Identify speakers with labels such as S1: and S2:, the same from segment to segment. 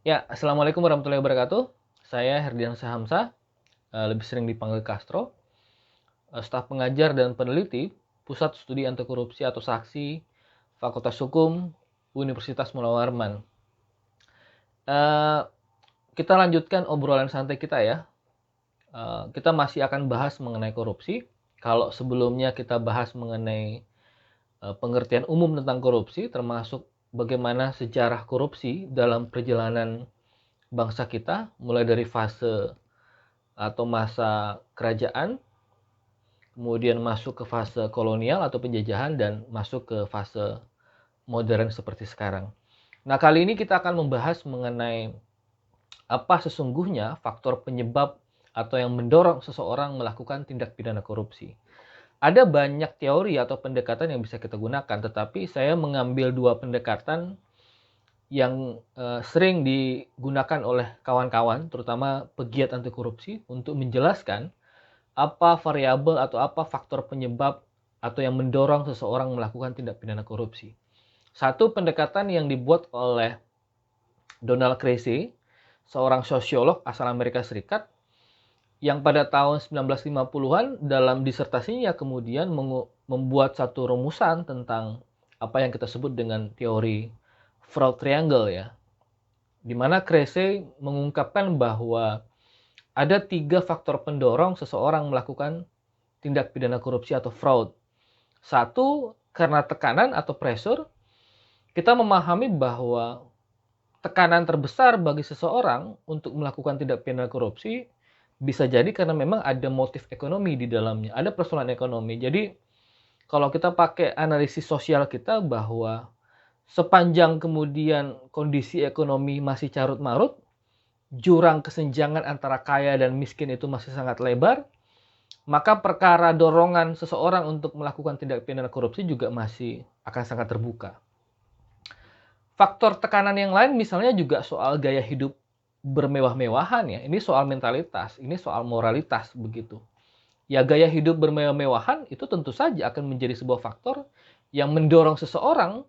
S1: Ya, Assalamualaikum warahmatullahi wabarakatuh. Saya Herdiansah Hamzah, lebih sering dipanggil Castro, staf pengajar dan peneliti Pusat Studi Anti Korupsi atau Saksi, Fakultas Hukum, Universitas Mula Warman. Eh, kita lanjutkan obrolan santai kita ya. Kita masih akan bahas mengenai korupsi. Kalau sebelumnya kita bahas mengenai pengertian umum tentang korupsi, termasuk bagaimana sejarah korupsi dalam perjalanan bangsa kita, mulai dari fase atau masa kerajaan, kemudian masuk ke fase kolonial atau penjajahan, dan masuk ke fase modern seperti sekarang. Nah, kali ini kita akan membahas mengenai apa sesungguhnya faktor penyebab atau yang mendorong seseorang melakukan tindak pidana korupsi. Ada banyak teori atau pendekatan yang bisa kita gunakan, tetapi saya mengambil dua pendekatan yang sering digunakan oleh kawan-kawan, terutama pegiat anti korupsi, untuk menjelaskan apa variabel atau apa faktor penyebab atau yang mendorong seseorang melakukan tindak pidana korupsi. Satu pendekatan yang dibuat oleh Donald Creasy, seorang sosiolog asal Amerika Serikat, yang pada tahun 1950-an dalam disertasinya kemudian membuat satu rumusan tentang apa yang kita sebut dengan teori fraud triangle ya, di mana Creasy mengungkapkan bahwa ada 3 faktor pendorong seseorang melakukan tindak pidana korupsi atau fraud. Satu, karena tekanan atau pressure, kita memahami bahwa tekanan terbesar bagi seseorang untuk melakukan tindak pidana korupsi bisa jadi karena memang ada motif ekonomi di dalamnya, ada persoalan ekonomi. Jadi kalau kita pakai analisis sosial kita bahwa sepanjang kemudian kondisi ekonomi masih carut-marut, jurang kesenjangan antara kaya dan miskin itu masih sangat lebar, maka perkara dorongan seseorang untuk melakukan tindak pidana korupsi juga masih akan sangat terbuka. Faktor tekanan yang lain misalnya juga soal gaya hidup bermewah-mewahan ya. Ini soal mentalitas, ini soal moralitas begitu. Ya, gaya hidup bermewah-mewahan itu tentu saja akan menjadi sebuah faktor yang mendorong seseorang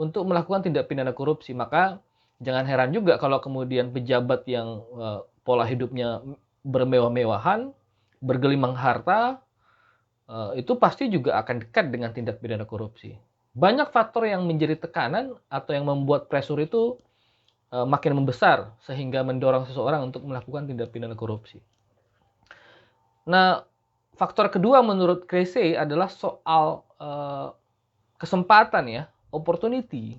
S1: untuk melakukan tindak pidana korupsi. Maka jangan heran juga kalau kemudian pejabat yang pola hidupnya bermewah-mewahan, bergelimang harta, itu pasti juga akan dekat dengan tindak pidana korupsi. Banyak faktor yang menjadi tekanan atau yang membuat pressure itu makin membesar sehingga mendorong seseorang untuk melakukan tindak pidana korupsi. Nah, faktor kedua menurut Creasy adalah soal kesempatan ya, opportunity,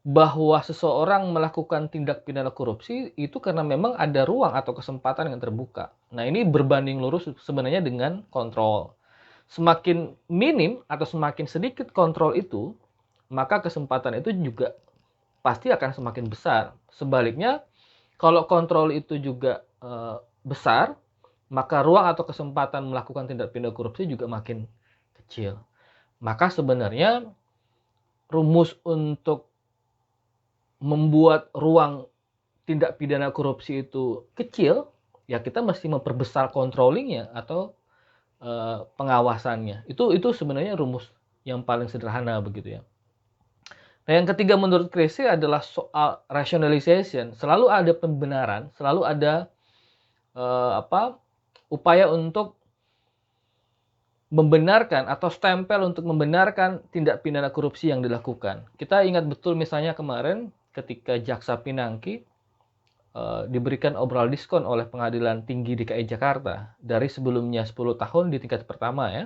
S1: bahwa seseorang melakukan tindak pidana korupsi itu karena memang ada ruang atau kesempatan yang terbuka. Nah, ini berbanding lurus sebenarnya dengan kontrol. Semakin minim atau semakin sedikit kontrol itu, maka kesempatan itu juga pasti akan semakin besar. Sebaliknya, kalau kontrol itu juga besar, maka ruang atau kesempatan melakukan tindak pidana korupsi juga makin kecil. Maka sebenarnya rumus untuk membuat ruang tindak pidana korupsi itu kecil, ya kita mesti memperbesar controllingnya atau pengawasannya. Itu sebenarnya rumus yang paling sederhana begitu ya. Nah, yang ketiga menurut Creasy adalah soal rationalization. Selalu ada pembenaran, selalu ada upaya untuk membenarkan atau stempel untuk membenarkan tindak pidana korupsi yang dilakukan. Kita ingat betul misalnya kemarin ketika Jaksa Pinangki diberikan obral diskon oleh Pengadilan Tinggi DKI Jakarta dari sebelumnya 10 tahun di tingkat pertama ya.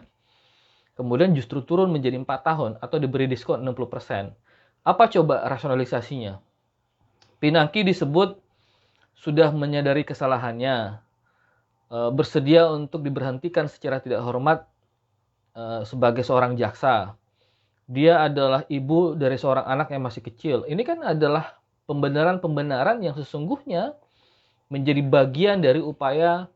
S1: Kemudian justru turun menjadi 4 tahun atau diberi diskon 60%. Apa coba rasionalisasinya? Pinangki disebut sudah menyadari kesalahannya, bersedia untuk diberhentikan secara tidak hormat sebagai seorang jaksa. Dia adalah ibu dari seorang anak yang masih kecil. Ini kan adalah pembenaran-pembenaran yang sesungguhnya menjadi bagian dari upaya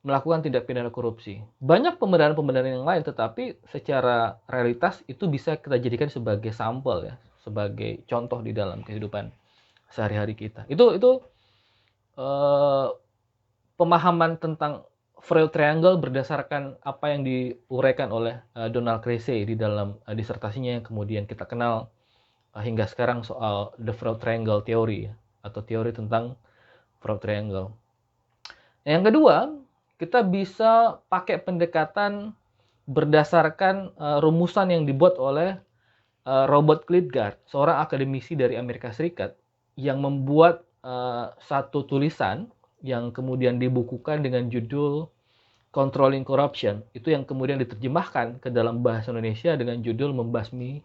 S1: melakukan tindak pidana korupsi. Banyak pembenaran-pembenaran yang lain, tetapi secara realitas itu bisa kita jadikan sebagai sampel ya, sebagai contoh di dalam kehidupan sehari-hari kita. Itu pemahaman tentang Freud Triangle berdasarkan apa yang diuraikan oleh Donald Creasy di dalam disertasinya yang kemudian kita kenal hingga sekarang soal The Freud Triangle Theory. atau teori tentang fraud triangle. Yang kedua, kita bisa pakai pendekatan berdasarkan rumusan yang dibuat oleh Robert Klitgard, seorang akademisi dari Amerika Serikat yang membuat satu tulisan yang kemudian dibukukan dengan judul Controlling Corruption. Itu yang kemudian diterjemahkan ke dalam bahasa Indonesia dengan judul Membasmi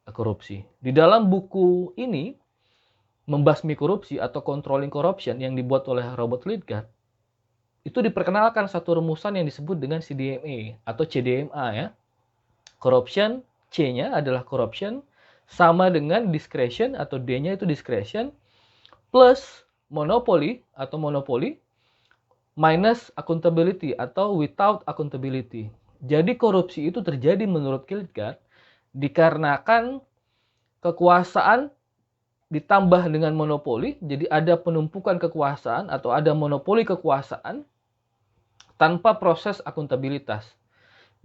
S1: Korupsi. Di dalam buku ini, Membasmi Korupsi atau Controlling Corruption yang dibuat oleh Robert Klitgard, itu diperkenalkan satu rumusan yang disebut dengan CDMA atau CDMA ya. Corruption, C-nya adalah corruption, sama dengan discretion atau D-nya itu discretion, plus monopoly atau monopoli, minus accountability atau without accountability. Jadi korupsi itu terjadi menurut Klitgard dikarenakan kekuasaan ditambah dengan monopoli, jadi ada penumpukan kekuasaan atau ada monopoli kekuasaan tanpa proses akuntabilitas.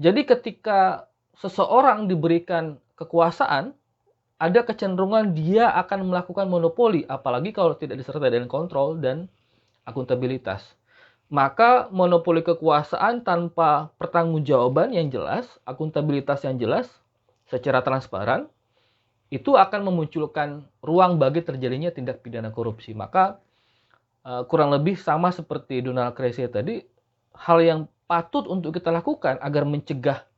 S1: Jadi ketika seseorang diberikan kekuasaan, ada kecenderungan dia akan melakukan monopoli, apalagi kalau tidak disertai dengan kontrol dan akuntabilitas. Maka monopoli kekuasaan tanpa pertanggungjawaban yang jelas, akuntabilitas yang jelas, secara transparan, itu akan memunculkan ruang bagi terjadinya tindak pidana korupsi. Maka kurang lebih sama seperti Donald Krause tadi, hal yang patut untuk kita lakukan agar mencegah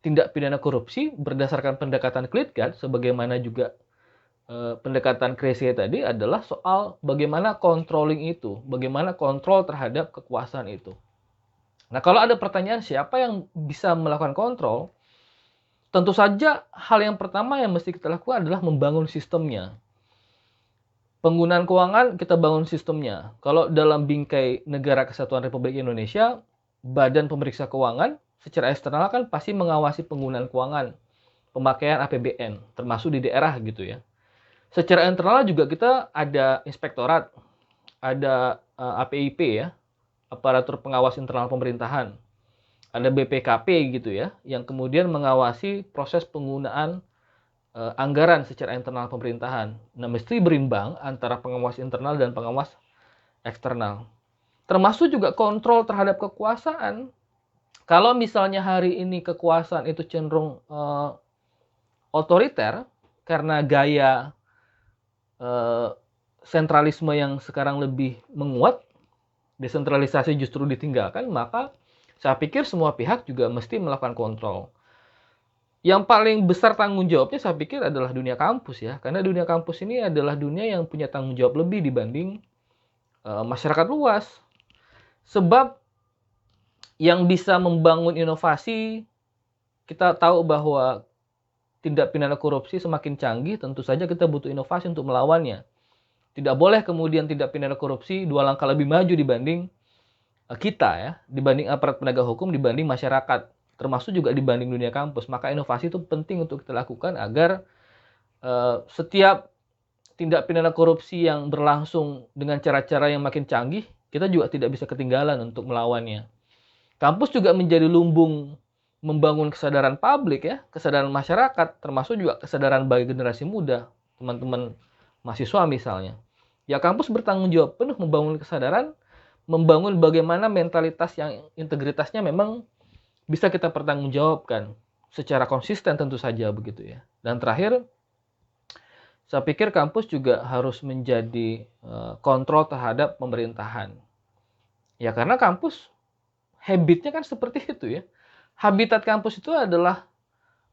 S1: tindak pidana korupsi berdasarkan pendekatan Klitgard, sebagaimana juga pendekatan Krause tadi, adalah soal bagaimana controlling itu, bagaimana kontrol terhadap kekuasaan itu. Nah, kalau ada pertanyaan siapa yang bisa melakukan kontrol, tentu saja hal yang pertama yang mesti kita lakukan adalah membangun sistemnya. Penggunaan keuangan, kita bangun sistemnya. Kalau dalam bingkai Negara Kesatuan Republik Indonesia, Badan Pemeriksa Keuangan secara eksternal kan pasti mengawasi penggunaan keuangan, pemakaian APBN, termasuk di daerah gitu ya. Secara internal juga kita ada inspektorat, ada APIP ya, aparatur pengawas internal pemerintahan, ada BPKP gitu ya, yang kemudian mengawasi proses penggunaan anggaran secara internal pemerintahan. Nah, mesti berimbang antara pengawas internal dan pengawas eksternal. Termasuk juga kontrol terhadap kekuasaan. Kalau misalnya hari ini kekuasaan itu cenderung otoriter karena gaya sentralisme yang sekarang lebih menguat, desentralisasi justru ditinggalkan, maka saya pikir semua pihak juga mesti melakukan kontrol. Yang paling besar tanggung jawabnya saya pikir adalah dunia kampus ya, karena dunia kampus ini adalah dunia yang punya tanggung jawab lebih dibanding masyarakat luas. Sebab yang bisa membangun inovasi, kita tahu bahwa tindak pidana korupsi semakin canggih, tentu saja kita butuh inovasi untuk melawannya. Tidak boleh kemudian tindak pidana korupsi 2 langkah lebih maju dibanding kita ya, dibanding aparat penegak hukum, dibanding masyarakat, termasuk juga dibanding dunia kampus. Maka inovasi itu penting untuk kita lakukan agar setiap tindak pidana korupsi yang berlangsung dengan cara-cara yang makin canggih, kita juga tidak bisa ketinggalan untuk melawannya. Kampus juga menjadi lumbung membangun kesadaran publik ya, kesadaran masyarakat, termasuk juga kesadaran bagi generasi muda, teman-teman mahasiswa misalnya. Ya, kampus bertanggung jawab penuh membangun kesadaran, membangun bagaimana mentalitas yang integritasnya memang bisa kita pertanggungjawabkan secara konsisten tentu saja begitu ya. Dan terakhir, saya pikir kampus juga harus menjadi kontrol terhadap pemerintahan. Ya, karena kampus habitnya kan seperti itu ya. Habitat kampus itu adalah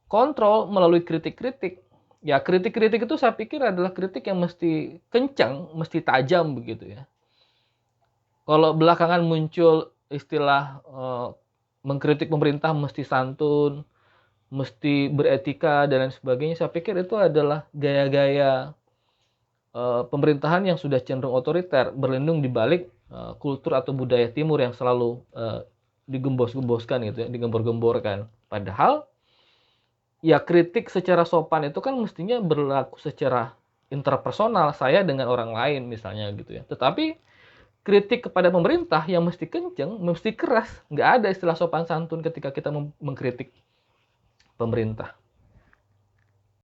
S1: kontrol melalui kritik-kritik. Ya, kritik-kritik itu saya pikir adalah kritik yang mesti kencang, mesti tajam begitu ya. Kalau belakangan muncul istilah mengkritik pemerintah mesti santun, mesti beretika dan lain sebagainya, saya pikir itu adalah gaya-gaya pemerintahan yang sudah cenderung otoriter, berlindung di balik kultur atau budaya timur yang selalu digembos-gemboskan gitu ya, digembor-gemborkan. Padahal ya kritik secara sopan itu kan mestinya berlaku secara interpersonal, saya dengan orang lain misalnya gitu ya. Tetapi kritik kepada pemerintah yang mesti kenceng, mesti keras. Nggak ada istilah sopan santun ketika kita mengkritik pemerintah.